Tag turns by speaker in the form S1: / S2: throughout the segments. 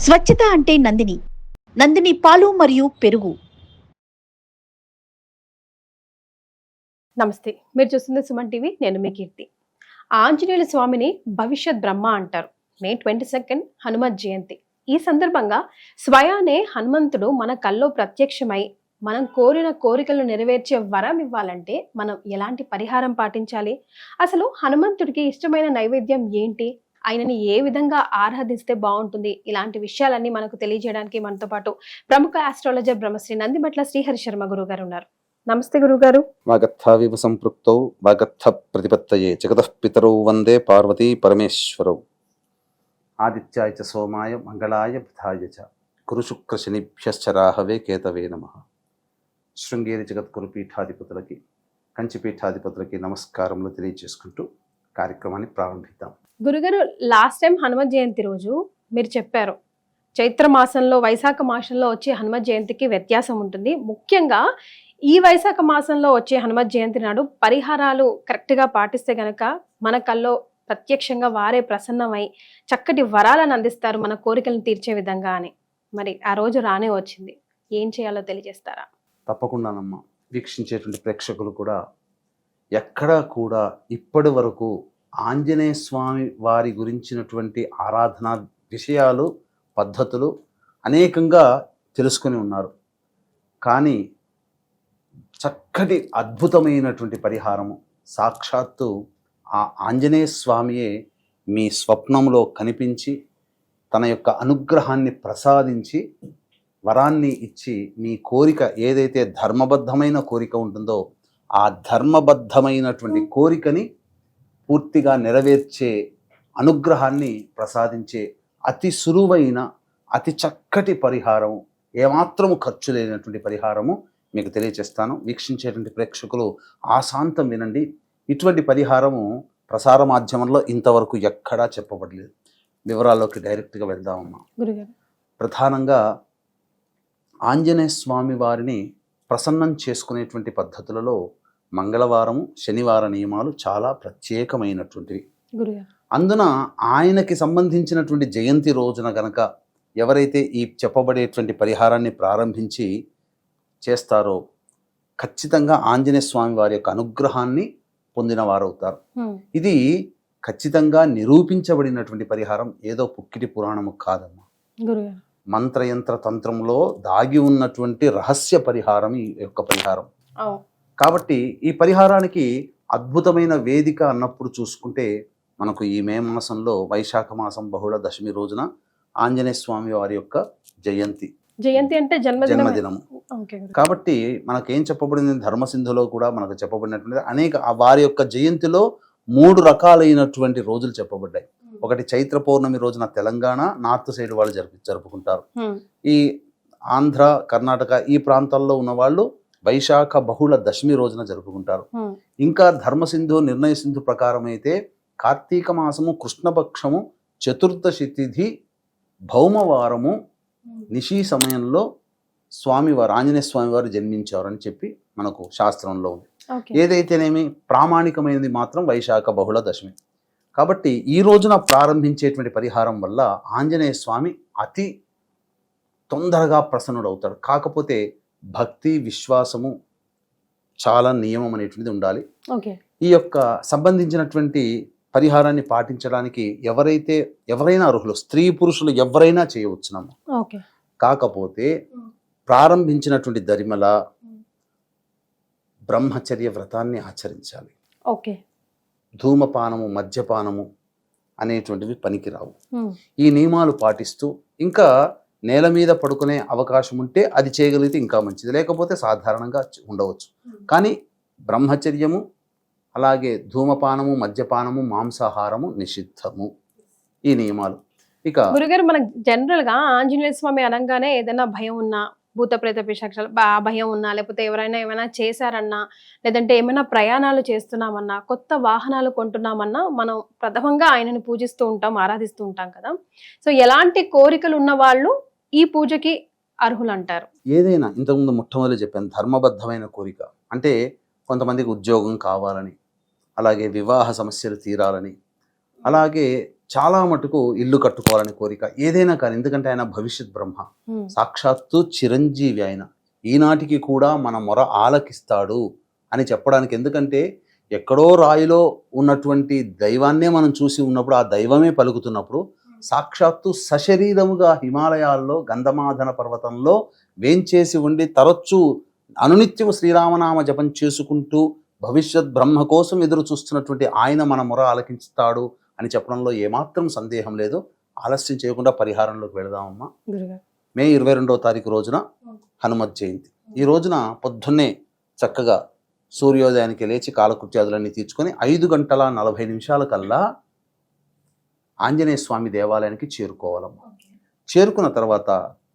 S1: స్వచ్ఛత అంటే నందిని. నందిని పాలు మరియు పెరుగు.
S2: నమస్తే, మీరు చూస్తుంది సుమన్ టీవీ. నేను మీ కీర్తి. ఆంజనేయుల స్వామిని భవిష్యత్ బ్రహ్మ అంటారు. మే 22 హనుమత్ జయంతి. ఈ సందర్భంగా స్వయానే హనుమంతుడు మన కల్లో ప్రత్యక్షమై మనం కోరిన కోరికలను నెరవేర్చే వరం ఇవ్వాలంటే మనం ఎలాంటి పరిహారం పాటించాలి, అసలు హనుమంతుడికి ఇష్టమైన నైవేద్యం ఏంటి, ఆయనని ఏ విధంగా ఆరాధిస్తే బాగుంటుంది, ఇలాంటి విషయాలన్నీ మనకు తెలియజేయడానికి మనతో పాటు ప్రముఖ ఆస్ట్రాలజర్ బ్రహ్మశ్రీ నందిమట్ల శ్రీహరి శర్మ గురువు గారు ఉన్నారు. నమస్తే గురుగారు.
S3: వాగర్థావివ సంపృక్తౌ వాగర్థ ప్రతిపత్తయే జగతః పితరౌ వందే పార్వతీ పరమేశ్వరౌ. ఆదిత్యాయ చ సోమాయ మంగళాయ బుధాయ చ గురు శుక్ర శనిభ్యశ్చ రాహవే కేతవే నమః. శృంగేరి జగద్గురు పీఠాధిపతులకి, కంచి పీఠాధిపతులకి నమస్కారములు తెలియజేసుకుంటూ కార్యక్రమాన్ని ప్రారంభిద్దాం.
S2: గురుగారు, లాస్ట్ టైం హనుమత్ జయంతి రోజు మీరు చెప్పారు చైత్ర మాసంలో వైశాఖ మాసంలో వచ్చే హనుమత్ జయంతికి వ్యత్యాసం ఉంటుంది. ముఖ్యంగా ఈ వైశాఖ మాసంలో వచ్చే హనుమత్ జయంతి నాడు పరిహారాలు కరెక్ట్గా పాటిస్తే గనక మన కల్లో ప్రత్యక్షంగా వారే ప్రసన్నమై చక్కటి వరాలను అందిస్తారు మన కోరికలను తీర్చే విధంగా అని. మరి ఆ రోజు రానే వచ్చింది, ఏం చేయాలో తెలియజేస్తారా?
S3: తప్పకుండానమ్మా. వీక్షించేటువంటి ప్రేక్షకులు కూడా ఎక్కడా కూడా ఇప్పటి వరకు ఆంజనేయ స్వామి వారి గురించినటువంటి ఆరాధన విషయాలు, పద్ధతులు అనేకంగా తెలుసుకొని ఉన్నారు. కానీ చక్కటి అద్భుతమైనటువంటి పరిహారము సాక్షాత్తు ఆ ఆంజనేయ స్వామియే మీ స్వప్నంలో కనిపించి తన యొక్క అనుగ్రహాన్ని ప్రసాదించి వరాన్ని ఇచ్చి మీ కోరిక ఏదైతే ధర్మబద్ధమైన కోరిక ఉంటుందో ఆ ధర్మబద్ధమైనటువంటి కోరికని పూర్తిగా నెరవేర్చే అనుగ్రహాన్ని ప్రసాదించే అతి సులువైన అతి చక్కటి పరిహారము, ఏమాత్రము ఖర్చు లేనటువంటి పరిహారము మీకు తెలియచేస్తాను. వీక్షించేటువంటి ప్రేక్షకులు ఆశాంతం వినండి. ఇటువంటి పరిహారము ప్రసార మాధ్యమంలో ఇంతవరకు ఎక్కడా చెప్పబడలేదు. వివరాల్లోకి డైరెక్ట్గా వెళ్దామమ్మా. ప్రధానంగా ఆంజనేయ స్వామి వారిని ప్రసన్నం చేసుకునేటువంటి పద్ధతులలో మంగళవారము, శనివార నియమాలు చాలా ప్రత్యేకమైనటువంటివి. అందున ఆయనకి సంబంధించినటువంటి జయంతి రోజున గనక ఎవరైతే ఈ చెప్పబడేటువంటి పరిహారాన్ని ప్రారంభించి చేస్తారో ఖచ్చితంగా ఆంజనేయ స్వామి వారి యొక్క అనుగ్రహాన్ని పొందిన వారవుతారు. ఇది ఖచ్చితంగా నిరూపించబడినటువంటి పరిహారం, ఏదో పుక్కిటి పురాణము కాదమ్మా. మంత్రయంత్ర తంత్రంలో దాగి ఉన్నటువంటి రహస్య పరిహారం ఈ యొక్క పరిహారం. కాబట్టి ఈ పరిహారానికి అద్భుతమైన వేదిక అన్నప్పుడు చూసుకుంటే మనకు ఈ మే మాసంలో వైశాఖ మాసం బహుళ దశమి రోజున ఆంజనేయ స్వామి వారి యొక్క జయంతి
S2: అంటే
S3: జన్మదినము. కాబట్టి మనకేం చెప్పబడింది, ధర్మసింధులో కూడా మనకు చెప్పబడినటువంటి అనేక వారి యొక్క జయంతిలో 3 రకాలైనటువంటి రోజులు చెప్పబడ్డాయి. ఒకటి చైత్ర పౌర్ణమి రోజున తెలంగాణ నార్త్ సైడ్ వాళ్ళు జరుపుకుంటారు. ఈ ఆంధ్ర, కర్ణాటక ఈ ప్రాంతాల్లో ఉన్న వాళ్ళు వైశాఖ బహుళ దశమి రోజున జరుపుకుంటారు. ఇంకా ధర్మసింధు, నిర్ణయ సింధు ప్రకారం అయితే కార్తీక మాసము కృష్ణపక్షము చతుర్దశి తిథి భౌమవారము నిశీ సమయంలో స్వామివారు ఆంజనేయ స్వామి వారు జన్మించారు అని చెప్పి మనకు శాస్త్రంలో ఉంది. ఏదైతేనేమి ప్రామాణికమైనది మాత్రం వైశాఖ బహుళ దశమి. కాబట్టి ఈ రోజున ప్రారంభించేటువంటి పరిహారం వల్ల ఆంజనేయ స్వామి అతి తొందరగా ప్రసన్నుడవుతాడు. కాకపోతే భక్తి, విశ్వాసము చాలా నియమం అనేటువంటిది ఉండాలి. ఈ యొక్క సంబంధించినటువంటి పరిహారాన్ని పాటించడానికి ఎవరైనా అర్హులు, స్త్రీ పురుషులు ఎవరైనా చేయవచ్చునమ్మా. కాకపోతే ప్రారంభించినటువంటి దరిమల బ్రహ్మచర్య వ్రతాన్ని ఆచరించాలి. ధూమపానము, మద్యపానము అనేటువంటివి పనికిరావు. ఈ నియమాలు పాటిస్తూ ఇంకా నేల మీద పడుకునే అవకాశం ఉంటే అది చేయగలిగితే ఇంకా మంచిది, లేకపోతే సాధారణంగా ఉండవచ్చు. కానీ బ్రహ్మచర్యము, అలాగే ధూమపానము, మద్యపానము, మాంసాహారము నిషిద్ధము, ఈ నియమాలు. ఇక
S2: గురుగారు, మనకు జనరల్ గా ఆంజనేయ స్వామి అనగానే ఏదైనా భయం ఉన్నా, భూత ప్రేత పిశాచాలు భయం ఉన్నా, లేకపోతే ఎవరైనా ఏమైనా చేశారన్నా, లేదంటే ఏమైనా ప్రయాణాలు చేస్తున్నామన్నా, కొత్త వాహనాలు కొంటున్నామన్నా మనం ప్రథమంగా ఆయనని పూజిస్తూ ఉంటాం, ఆరాధిస్తూ ఉంటాం కదా. సో ఎలాంటి కోరికలు ఉన్న వాళ్ళు ఈ పూజకి అర్హులు అంటారు?
S3: ఏదైనా ఇంతకుముందు మొట్టమొదటి చెప్పాను, ధర్మబద్ధమైన కోరిక అంటే కొంతమందికి ఉద్యోగం కావాలని, అలాగే వివాహ సమస్యలు తీరాలని, అలాగే చాలా మటుకు ఇల్లు కట్టుకోవాలని కోరిక, ఏదైనా కానీ, ఎందుకంటే ఆయన భవిష్యత్ బ్రహ్మ, సాక్షాత్తు చిరంజీవి ఆయన, ఈనాటికి కూడా మన మొర ఆలకిస్తాడు అని చెప్పడానికి. ఎందుకంటే ఎక్కడో రాయిలో ఉన్నటువంటి దైవాన్నే మనం చూసి ఉన్నప్పుడు, ఆ దైవమే పలుకుతున్నప్పుడు, సాక్షాత్తు సశరీరముగా హిమాలయాల్లో గంధమాధన పర్వతంలో వేంచేసి ఉండి తరచూ అనునిత్యము శ్రీరామనామ జపం చేసుకుంటూ భవిష్యత్ బ్రహ్మ కోసం ఎదురు చూస్తున్నటువంటి ఆయన మన మొర ఆలకిస్తాడు అని చెప్పడంలో ఏమాత్రం సందేహం లేదు. ఆలస్యం చేయకుండా పరిహారంలోకి వెళదామమ్మా. మే 22వ తారీఖు రోజున హనుమత్ జయంతి. ఈ రోజున పొద్దున్నే చక్కగా సూర్యోదయానికి లేచి కాలకృత్యాదులన్నీ తీర్చుకొని 5:40 కల్లా ఆంజనేయ స్వామి దేవాలయానికి చేరుకోవాలమ్మా. చేరుకున్న తర్వాత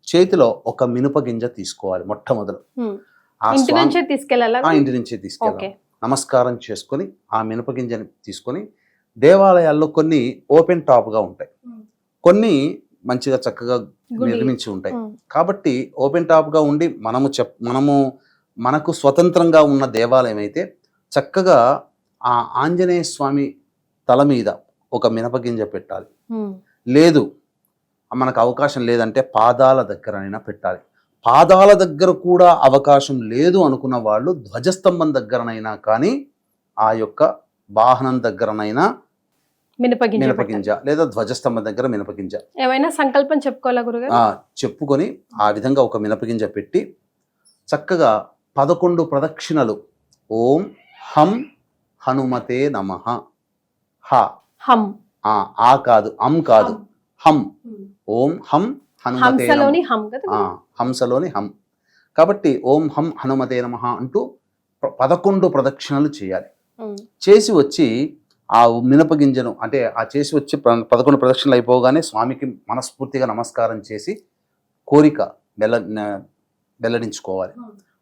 S3: చేతిలో ఒక మినప గింజ తీసుకోవాలి. మొట్టమొదలు
S2: ఇంటి నుంచే
S3: తీసుకెళ్ళాలి. నమస్కారం చేసుకొని ఆ మినప గింజని తీసుకొని, దేవాలయాల్లో కొన్ని ఓపెన్ టాప్గా ఉంటాయి, కొన్ని మంచిగా చక్కగా నిర్మించి ఉంటాయి. కాబట్టి ఓపెన్ టాప్గా ఉండి మనకు స్వతంత్రంగా ఉన్న దేవాలయం అయితే చక్కగా ఆ ఆంజనేయ స్వామి తల మీద ఒక మినపగింజ పెట్టాలి. లేదు మనకు అవకాశం లేదంటే పాదాల దగ్గరైనా పెట్టాలి. పాదాల దగ్గర కూడా అవకాశం లేదు అనుకున్న వాళ్ళు ధ్వజస్తంభం దగ్గరనైనా కానీ, ఆ యొక్క వాహనం దగ్గరనైనా మినపగింజ లేదా ధ్వజస్తంభం దగ్గర మినపగింజ
S2: ఏమైనా సంకల్పం చెప్పుకోవాలా గురుగారు?
S3: చెప్పుకొని ఆ విధంగా ఒక మినపగింజ పెట్టి చక్కగా 11 ప్రదక్షిణలు ఓం హం హనుమతే నమః.
S2: హం
S3: ఆ కాదు, అం కాదు, హం. ఓం హం హనుమతే హంసలోని హం కాబట్టి ఓం హం హనుమతే నమః అంటూ 11 ప్రదక్షిణలు చేయాలి. చేసి వచ్చి ఆ మినపగింజను, అంటే ఆ చేసి వచ్చి 11 ప్రదక్షిణలు అయిపోగానే స్వామికి మనస్ఫూర్తిగా నమస్కారం చేసి కోరిక వెల్లడించుకోవాలి.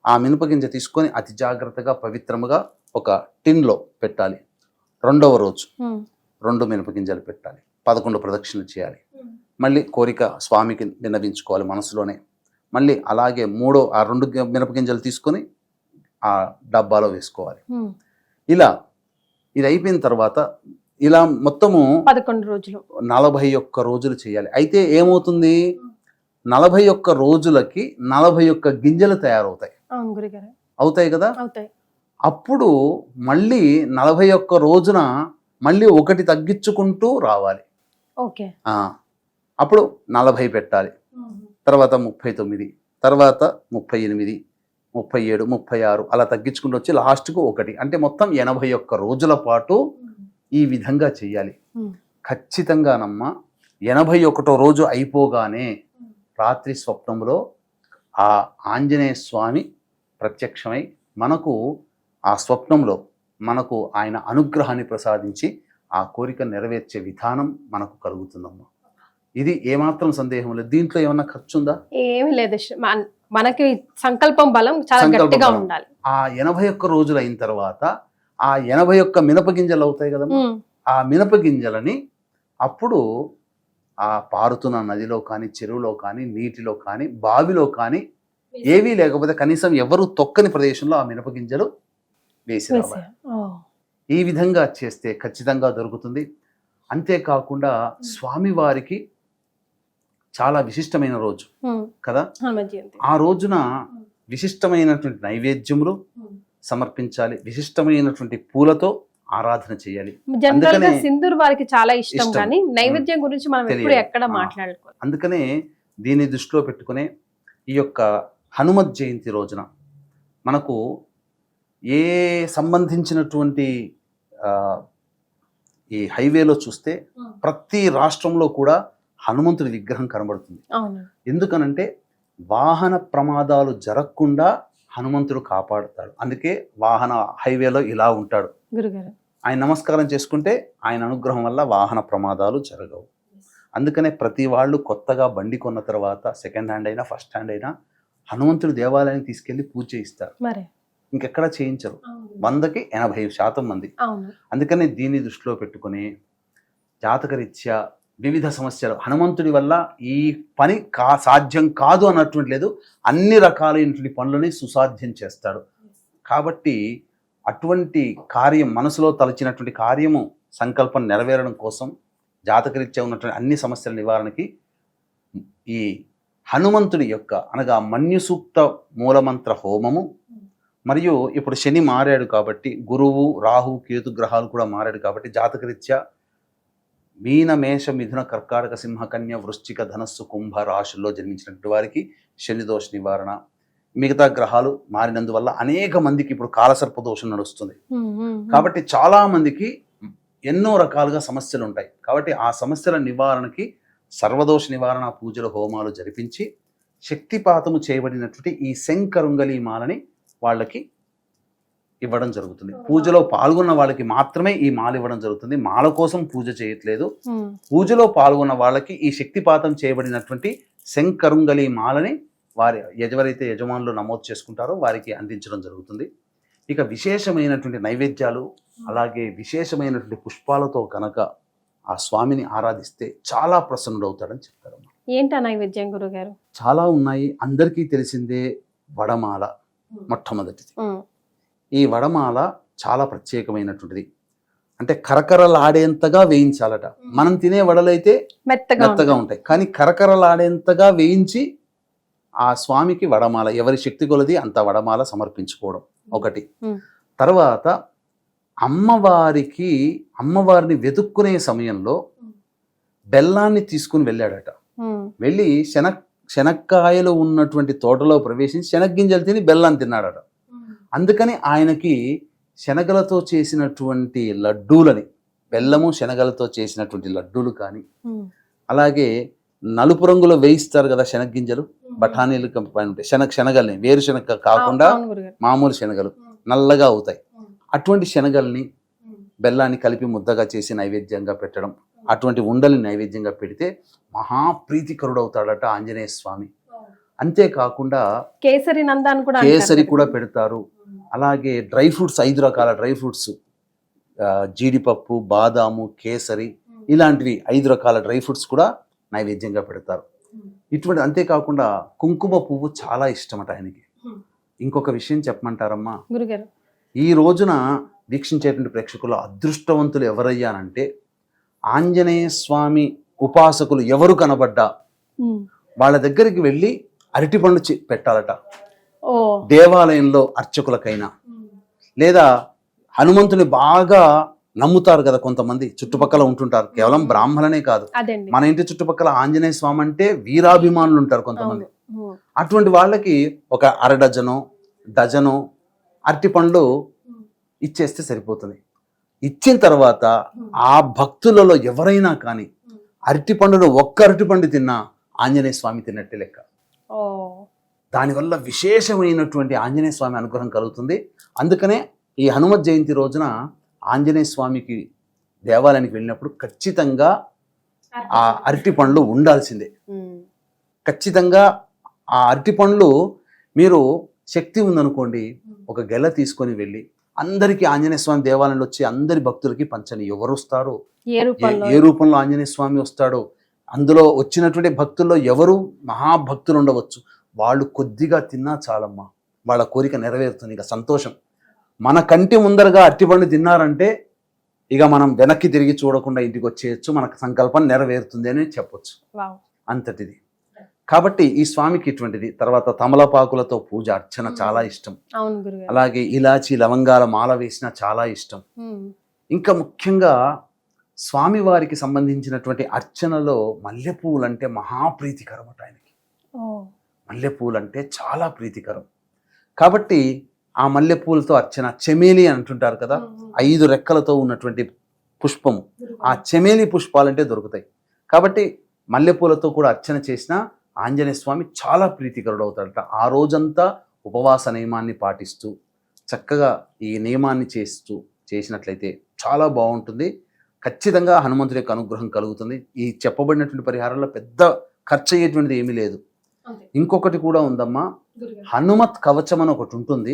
S3: ఆ మినపగింజ తీసుకొని అతి జాగ్రత్తగా పవిత్రముగా ఒక టిన్లో పెట్టాలి. 2వ రోజు 2 మినపగింజలు పెట్టాలి. 11 ప్రదక్షిణలు చేయాలి. మళ్ళీ కోరిక స్వామికి విన్నవించుకోవాలి మనసులోనే. మళ్ళీ అలాగే ఆ 2 మినపగింజలు తీసుకొని ఆ డబ్బాలో వేసుకోవాలి. ఇలా ఇది అయిపోయిన తర్వాత ఇలా మొత్తము
S2: 11 రోజులు
S3: 41 రోజులు చేయాలి. అయితే ఏమవుతుంది, 41 రోజులకి 41 గింజలు తయారవుతాయి. అవుతాయి కదా. అప్పుడు మళ్ళీ 41 రోజున మళ్ళీ ఒకటి తగ్గించుకుంటూ రావాలి. అప్పుడు 40 పెట్టాలి, తర్వాత 39, తర్వాత 38, 37, 36 అలా తగ్గించుకుంటూ వచ్చి లాస్ట్కు 1, అంటే మొత్తం 81 రోజుల పాటు ఈ విధంగా చెయ్యాలి. ఖచ్చితంగానమ్మా 81వ రోజు అయిపోగానే రాత్రి స్వప్నంలో ఆ ఆంజనేయ స్వామి ప్రత్యక్షమై మనకు ఆ స్వప్నంలో మనకు ఆయన అనుగ్రహాన్ని ప్రసాదించి ఆ కోరిక నెరవేర్చే విధానం మనకు కలుగుతుందమ్మా. ఇది ఏమాత్రం సందేహం లేదు. దీంట్లో ఏమన్నా ఖర్చు ఉందా?
S2: ఏమీ లేదు. మనకి సంకల్పం బలం చాలా గట్టిగా ఉండాలి.
S3: ఆ 81 రోజులు అయిన తర్వాత ఆ 81 మినపగింజలు అవుతాయి కదా, ఆ మినపగింజలని అప్పుడు ఆ పారుతున్న నదిలో కానీ, చెరువులో కానీ, నీటిలో కానీ, బావిలో కానీ, ఏవీ లేకపోతే కనీసం ఎవరు తొక్కని ప్రదేశంలో ఆ మినపగింజలు వేసి రావాలి. ఈ విధంగా చేస్తే ఖచ్చితంగా దొరుకుతుంది. అంతేకాకుండా స్వామివారికి చాలా విశిష్టమైన రోజు కదా, ఆ రోజున విశిష్టమైనటువంటి నైవేద్యములు సమర్పించాలి, విశిష్టమైనటువంటి పూలతో ఆరాధన చేయాలి.
S2: సింధూర్ వారికి చాలా ఇష్టం, కానీ నైవేద్యం గురించి మనం ఎప్పుడు ఎక్కడ మాట్లాడుకోవాలి.
S3: అందుకనే దీన్ని దృష్టిలో పెట్టుకునే ఈ యొక్క హనుమత్ జయంతి రోజున మనకు ఏ సంబంధించినటువంటి ఈ హైవేలో చూస్తే ప్రతి రాష్ట్రంలో కూడా హనుమంతుడి విగ్రహం కనబడుతుంది. ఎందుకనంటే వాహన ప్రమాదాలు జరగకుండా హనుమంతుడు కాపాడుతాడు. అందుకే వాహన హైవేలో ఇలా ఉంటాడు. ఆయన నమస్కారం చేసుకుంటే ఆయన అనుగ్రహం వల్ల వాహన ప్రమాదాలు జరగవు. అందుకనే ప్రతి వాళ్ళు కొత్తగా బండి కొన్న తర్వాత సెకండ్ హ్యాండ్ అయినా ఫస్ట్ హ్యాండ్ అయినా హనుమంతుడి దేవాలయానికి తీసుకెళ్లి పూజ చేయిస్తారు. ఇంకెక్కడ చేయించరు, 100కి 80% మంది. అందుకనే దీన్ని దృష్టిలో పెట్టుకుని జాతకరీత్యా వివిధ సమస్యలు, హనుమంతుడి వల్ల ఈ పని సాధ్యం కాదు అన్నటువంటి లేదు, అన్ని రకాలైనటువంటి పనులని సుసాధ్యం చేస్తాడు. కాబట్టి అటువంటి కార్యం, మనసులో తలచినటువంటి కార్యము సంకల్పం నెరవేరడం కోసం జాతకరీత్యా ఉన్నటువంటి అన్ని సమస్యల నివారణకి ఈ హనుమంతుడి యొక్క అనగా మన్యు సూక్త మూలమంత్ర హోమము, మరియు ఇప్పుడు శని మారాడు కాబట్టి గురువు రాహు కేతు గ్రహాలు కూడా మారాడు కాబట్టి జాతకరీత్యా మీన మేష మిథున కర్కాటక సింహ కన్య వృశ్చిక ధనస్సు కుంభ రాశుల్లో జన్మించినటువంటి వారికి శని దోష నివారణ, మిగతా గ్రహాలు మారినందువల్ల అనేక మందికి ఇప్పుడు కాలసర్ప దోషం నడుస్తుంది. కాబట్టి చాలా మందికి ఎన్నో రకాలుగా సమస్యలు ఉంటాయి. కాబట్టి ఆ సమస్యల నివారణకి సర్వదోష నివారణ పూజలు హోమాలు జరిపించి శక్తిపాతము చేయబడినటువంటి ఈ శంకరుంగలి మాలని వాళ్ళకి ఇవ్వడం జరుగుతుంది. పూజలో పాల్గొన్న వాళ్ళకి మాత్రమే ఈ మాల ఇవ్వడం జరుగుతుంది. మాల కోసం పూజ చేయట్లేదు. పూజలో పాల్గొన్న వాళ్ళకి ఈ శక్తిపాతం చేయబడినటువంటి శంకరుంగలి మాలని వారి ఎవరైతే యజమానులు నమోదు చేసుకుంటారో వారికి అందించడం జరుగుతుంది. ఇక విశేషమైనటువంటి నైవేద్యాలు అలాగే విశేషమైనటువంటి పుష్పాలతో కనుక ఆ స్వామిని ఆరాధిస్తే చాలా ప్రసన్నుడవుతాడని చెప్తారు.
S2: ఏంటా నైవేద్యం గురుగారు?
S3: చాలా ఉన్నాయి. అందరికీ తెలిసిందే వడమాల మొట్టమొదటిది. ఈ వడమాల చాలా ప్రత్యేకమైనటువంటిది. అంటే కరకరలాడేంతగా వేయించాలట. మనం తినే వడలైతే మెత్తగా ఉంటాయి, కానీ కరకరలాడేంతగా వేయించి ఆ స్వామికి వడమాల, ఎవరి శక్తి కొలది అంత వడమాల సమర్పించుకోవడం ఒకటి. తర్వాత అమ్మవారిని వెతుక్కునే సమయంలో బెల్లాన్ని తీసుకుని వెళ్ళాడట. వెళ్ళి శనక్కాయలు ఉన్నటువంటి తోటలో ప్రవేశించి శనగ్గింజలు తిని బెల్లాన్ని తిన్నాడట. అందుకని ఆయనకి శనగలతో చేసినటువంటి లడ్డూలని, బెల్లము శనగలతో చేసినటువంటి లడ్డూలు కానీ, అలాగే నలుపు రంగులో వేయిస్తారు కదా శనగ్గింజలు, బఠానీలు ఉంటాయి, శనగల్ని వేరుశనగ కాకుండా మామూలు శనగలు నల్లగా అవుతాయి. అటువంటి శనగల్ని బెల్లాన్ని కలిపి ముద్దగా చేసి నైవేద్యంగా పెట్టడం, అటువంటి ఉండల్ని నైవేద్యంగా పెడితే మహాప్రీతికరుడు అవుతాడట ఆంజనేయ స్వామి. అంతేకాకుండా కేసరి కూడా పెడతారు. అలాగే డ్రై ఫ్రూట్స్, 5 రకాల డ్రై ఫ్రూట్స్, జీడిపప్పు, బాదాము, కేసరి ఇలాంటివి 5 రకాల డ్రై ఫ్రూట్స్ కూడా నైవేద్యంగా పెడతారు. ఇటువంటి అంతేకాకుండా కుంకుమ పువ్వు చాలా ఇష్టమట ఆయనకి. ఇంకొక విషయం చెప్పమంటారమ్మా
S2: గురుగారు?
S3: ఈ రోజున వీక్షించేటువంటి ప్రేక్షకులు అదృష్టవంతులు ఎవరయ్యానంటే ఆంజనేయ స్వామి ఉపాసకులు ఎవరు కనబడ్డా వాళ్ళ దగ్గరికి వెళ్ళి అరటిపండు పెట్టాలట. దేవాలయంలో అర్చకులకైనా, లేదా హనుమంతుని బాగా నమ్ముతారు కదా కొంతమంది చుట్టుపక్కల ఉంటుంటారు, కేవలం బ్రాహ్మణనే కాదు, మన ఇంటి చుట్టుపక్కల ఆంజనేయ స్వామి అంటే వీరాభిమానులు ఉంటారు కొంతమంది. అటువంటి వాళ్ళకి ఒక డజను అరటిపండ్లు ఇచ్చేస్తే సరిపోతుంది. ఇచ్చిన తర్వాత ఆ భక్తులలో ఎవరైనా కానీ అరటిపండును ఒక్క అరటిపండు తిన్నా ఆంజనేయ స్వామి తిన్నట్టే లెక్క. దానివల్ల విశేషమైనటువంటి ఆంజనేయ స్వామి అనుగ్రహం కలుగుతుంది. అందుకనే ఈ హనుమత్ జయంతి రోజున ఆంజనేయ స్వామికి దేవాలయానికి వెళ్ళినప్పుడు ఖచ్చితంగా ఆ అరటి పండ్లు ఉండాల్సిందే. ఖచ్చితంగా ఆ అరటి పండ్లు మీరు శక్తి ఉందనుకోండి, ఒక గెల తీసుకొని వెళ్ళి అందరికీ ఆంజనేయ స్వామి దేవాలయంలో వచ్చి అందరి భక్తులకి పంచని. ఎవరు వస్తారు, ఏ రూపంలో ఆంజనేయ స్వామి వస్తాడో, అందులో వచ్చినటువంటి భక్తుల్లో ఎవరు మహాభక్తులు ఉండవచ్చు, వాళ్ళు కొద్దిగా తిన్నా చాలమ్మా, వాళ్ళ కోరిక నెరవేరుతుంది. ఇక సంతోషం. మన కంటి ముందరగా అరటిపండు తిన్నారంటే ఇక మనం వెనక్కి తిరిగి చూడకుండా ఇంటికి వచ్చేయచ్చు, మనకు సంకల్పం నెరవేరుతుంది అని చెప్పొచ్చు. అంతటిది. కాబట్టి ఈ స్వామికి ఇటువంటిది. తర్వాత తమలపాకులతో పూజ అర్చన చాలా ఇష్టం. అలాగే ఇలాచి లవంగాల మాల వేసిన చాలా ఇష్టం. ఇంకా ముఖ్యంగా స్వామివారికి సంబంధించినటువంటి అర్చనలో మల్లెపూలు అంటే మహాప్రీతికరం అట ఆయనకి. మల్లెపూలు అంటే చాలా ప్రీతికరం. కాబట్టి ఆ మల్లెపూలతో అర్చన, చెమేలి అంటుంటారు కదా, 5 రెక్కలతో ఉన్నటువంటి పుష్పము, ఆ చెమేలి పుష్పాలంటే దొరుకుతాయి. కాబట్టి మల్లెపూలతో కూడా అర్చన చేసిన ఆంజనేయ స్వామి చాలా ప్రీతికరుడు అవుతాడట. ఆ రోజంతా ఉపవాస నియమాన్ని పాటిస్తూ చక్కగా ఈ నియమాన్ని చేసినట్లయితే చాలా బాగుంటుంది. ఖచ్చితంగా హనుమంతుడి యొక్క అనుగ్రహం కలుగుతుంది. ఈ చెప్పబడినటువంటి పరిహారంలో పెద్ద ఖర్చు అయ్యేటువంటిది ఏమీ లేదు. ఇంకొకటి కూడా ఉందమ్మా, హనుమత్ కవచం అని ఒకటి ఉంటుంది.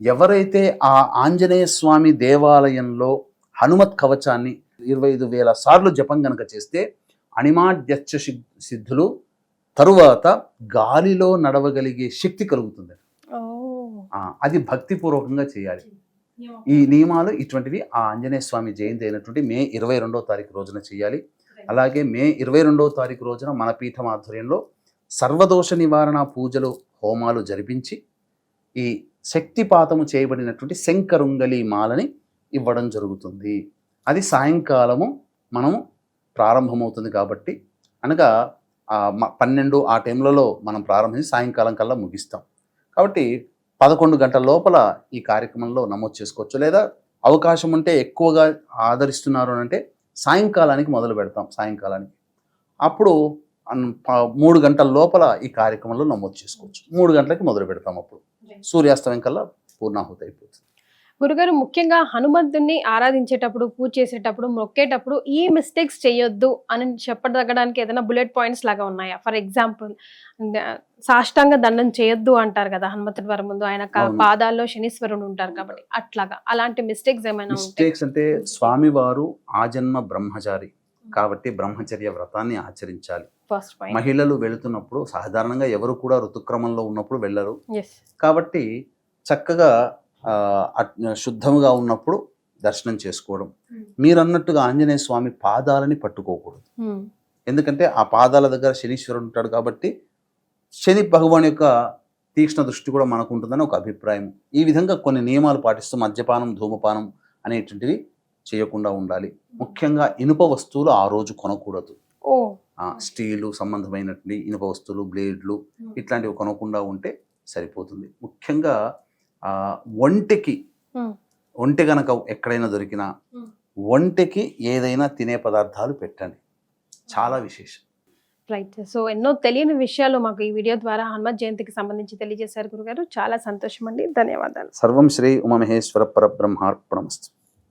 S3: ఎవరైతే ఆ ఆంజనేయ స్వామి దేవాలయంలో హనుమత్ కవచాన్ని 25,000 సార్లు జపం గనక చేస్తే అణిమాద్యచ్చ సిద్ధులు, తరువాత గాలిలో నడవగలిగే శక్తి కలుగుతుంది. అది భక్తిపూర్వకంగా చేయాలి. ఈ నియమాలు ఇటువంటివి ఆ ఆంజనేయ స్వామి జయంతి అయినటువంటి మే 22వ తారీఖు రోజున చేయాలి. అలాగే మే 22వ తారీఖు రోజున మన పీఠం ఆధ్వర్యంలో సర్వదోష నివారణ పూజలు హోమాలు జరిపించి ఈ శక్తిపాతము చేయబడినటువంటి శంకరుంగలి మాలని ఇవ్వడం జరుగుతుంది. అది సాయంకాలము మనము ప్రారంభమవుతుంది కాబట్టి అనగా 12 ఆ టైంలలో మనం ప్రారంభించి సాయంకాలం కల్లా ముగిస్తాం. కాబట్టి 11 గంటల లోపల ఈ కార్యక్రమంలో నమోదు చేసుకోవచ్చు. లేదా అవకాశం ఉంటే ఎక్కువగా ఆదరిస్తున్నారు అంటే సాయంకాలానికి మొదలు పెడతాం. సాయంకాలానికి అప్పుడు 3 గంటల లోపల ఈ కార్యక్రమంలో నమోదు చేసుకోవచ్చు. 3 గంటలకి మొదలు పెడతాం. అప్పుడు సూర్యాస్తమయం కల్లా పూర్ణాహుతి అయిపోతుంది.
S2: గురుగారు, ముఖ్యంగా హనుమంతుడిని ఆరాధించేటప్పుడు, పూజ చేసేటప్పుడు, మొక్కేటప్పుడు ఈ మిస్టేక్స్ చేయొద్దు అని చెప్పదగడానికి ఏదైనా బుల్లెట్ పాయింట్స్ లాగా ఉన్నాయా? ఫర్ ఎగ్జాంపుల్, సాష్టాంగ దండం చేయొద్దు అంటారు కదా హనుమంతుడి వారి ముందు, ఆయన పాదాల్లో శనీశ్వరుడు ఉంటారు కాబట్టి, అట్లాగా అలాంటి మిస్టేక్స్ ఏమైనా?
S3: మిస్టేక్స్ అంటే స్వామివారు ఆజన్మ బ్రహ్మచారి కాబట్టి బ్రహ్మచర్య వ్రతాన్ని ఆచరించాలి. మహిళలు వెళుతున్నప్పుడు సాధారణంగా ఎవరు కూడా ఋతుక్రమంలో ఉన్నప్పుడు వెళ్ళరు కాబట్టి చక్కగా శుద్ధముగా ఉన్నప్పుడు దర్శనం చేసుకోవడం. మీరు అన్నట్టుగా ఆంజనేయ స్వామి పాదాలని పట్టుకోకూడదు. ఎందుకంటే ఆ పాదాల దగ్గర శనీశ్వరుడు ఉంటాడు కాబట్టి శని భగవాన్ యొక్క తీక్ష్ణ దృష్టి కూడా మనకు ఉంటుందని ఒక అభిప్రాయం. ఈ విధంగా కొన్ని నియమాలు పాటిస్తూ మద్యపానం, ధూమపానం అనేటువంటివి చేయకుండా ఉండాలి. ముఖ్యంగా ఇనుప వస్తువులు ఆ రోజు కొనకూడదు. స్టీలు సంబంధమైనటువంటి ఇనుప వస్తువులు, బ్లేడ్లు ఇట్లాంటివి కొనకుండా ఉంటే సరిపోతుంది. ముఖ్యంగా ఒంటె గనక ఎక్కడైనా దొరికినా ఒంటెకి ఏదైనా తినే పదార్థాలు పెట్టండి. చాలా విశేషం.
S2: రైట్. సో ఎన్నో తెలియని విషయాలు మాకు ఈ వీడియో ద్వారా హనుమత్ జయంతికి సంబంధించి తెలియజేశారు గురుగారు. చాలా సంతోషం అండి. ధన్యవాదాలు.
S3: సర్వం శ్రీ ఉమామహేశ్వర పరబ్రహ్మార్పణమస్తు.